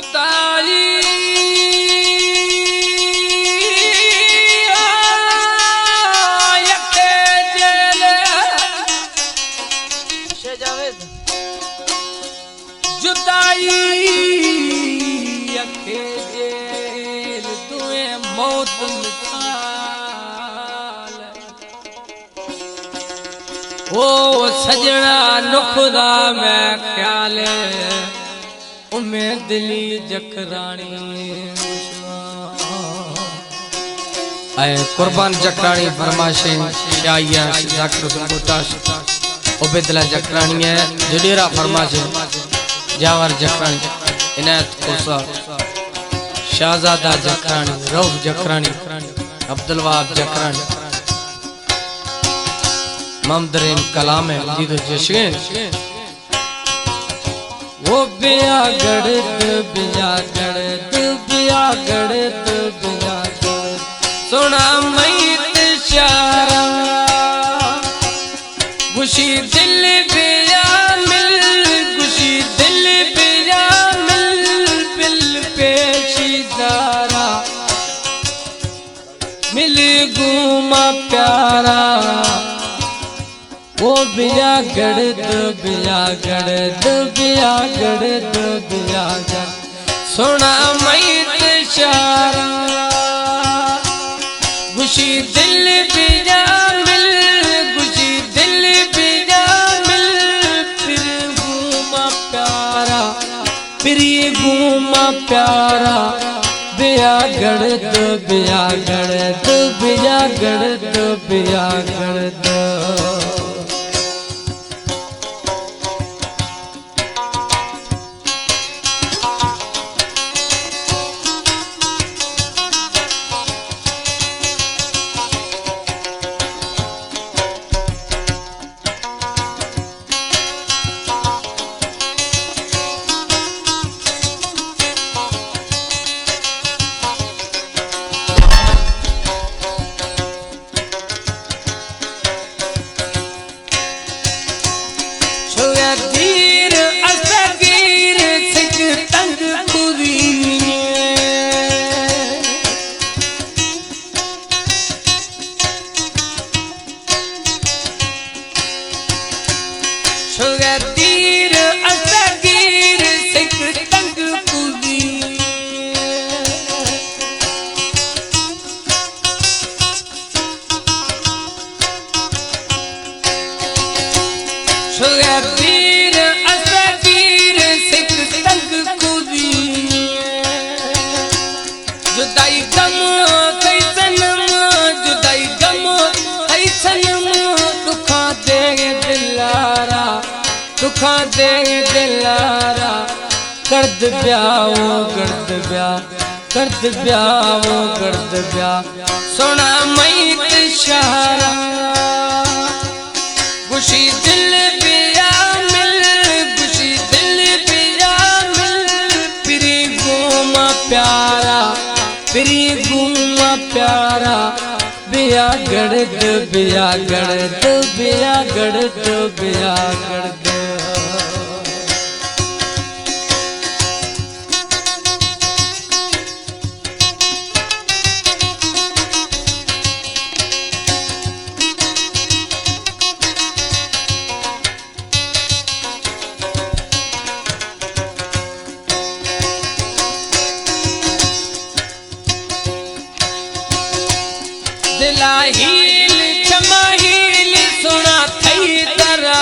जुताई जुताई अखे जेल तुए मौत मिसाल ओ सजना नुखदा मैं ख्याल उम्मीद दिली जखरानी आए कुर्बान जखरानी फरमाशे शाइया जाकर सुबुताश उबेदला जखरानी है जुडेरा फरमाशे जावर जखरानी इनायत कोसा शाहजादा जखरानी रऊफ जखरानी अब्दुल वहाब जखरानी ममदरीन कलाम है मजीद जश्न वो बिया गड़त बिया गड़त बिया गड़त बिया गड़त सुना मैत शारा खुशी दिल बिया मिल खुशी दिल बिया मिल बिल पेशी दारा मिल गुमा प्यारा वो बिया गड़त बिया गड़त बिया गड़त बिया गड़ सोना मैत शारा खुशी दिल बिया मिल खुशी दिल बिया मिल फिर घूमा प्यारा फिर ये घूमा प्यारा बिया गड़त बिया गड़त बिया गड़त बिया गड़त जुदाई गम कई सनम जुदाई गम कई सनम दुखा दे दिलारा दुखा दे दिलारा गर्द ब्याओ गर्द ब्या गर्द ब्याओ गर्द ब्या सोना मैत शारा खुशी दिल बिया मिल खुशी दिल बिया मिल फिर घूमा प्यारा फिर घूमा प्यारा बिया गड़त बिया गड़त बिया गड़त बिया गड़त दिला हील क्षमा हील सुना थई तरा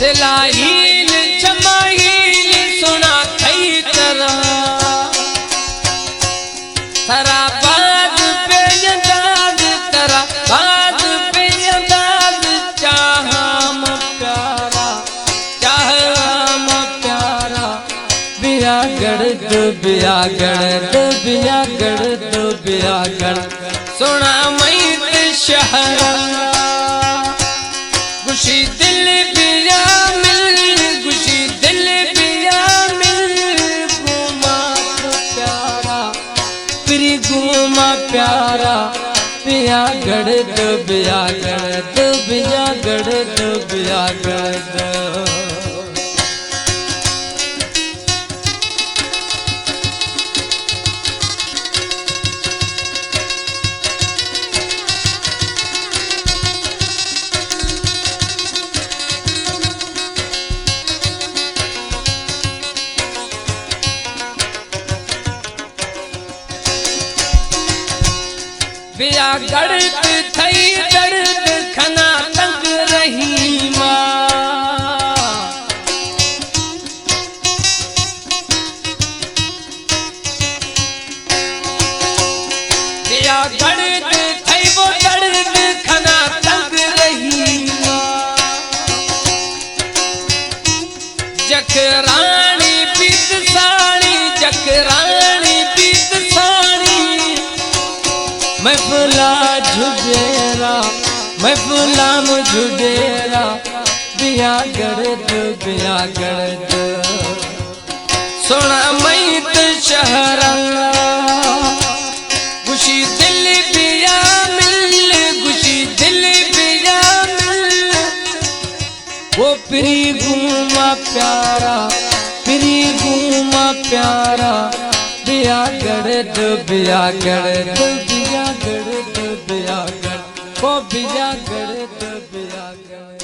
दिला हील क्षमा हील सुना थई तरा तरा बाज पे अंदाज तरा बाज पे अंदाज चाहम प्यारा बिया गड़त बिया गड़त बिया गड़त बिया गड़त सोना मैत शहरा खुशी दिल बिया मिल खुशी दिल बिया मिल घूमा प्यारा फिर घूमा प्यारा बिया गढ़ बिया गढ़ बिया गढ़ थई दर्द खना तंग रही मां बिया गढ़ थई वो दर्द खना तंग रही मां जख रानी पीत साड़ी जख रानी पीत साड़ी महफिला झुडेरा महफिला झुडेरा बिया गढ़ सोना मैत शहरा खुशी दिल बिया मिल खुशी दिल बिया मिल वो प्री घूमा प्यारा बिया गढ़ बिया गढ़ बिया गढ़ बिया गढ़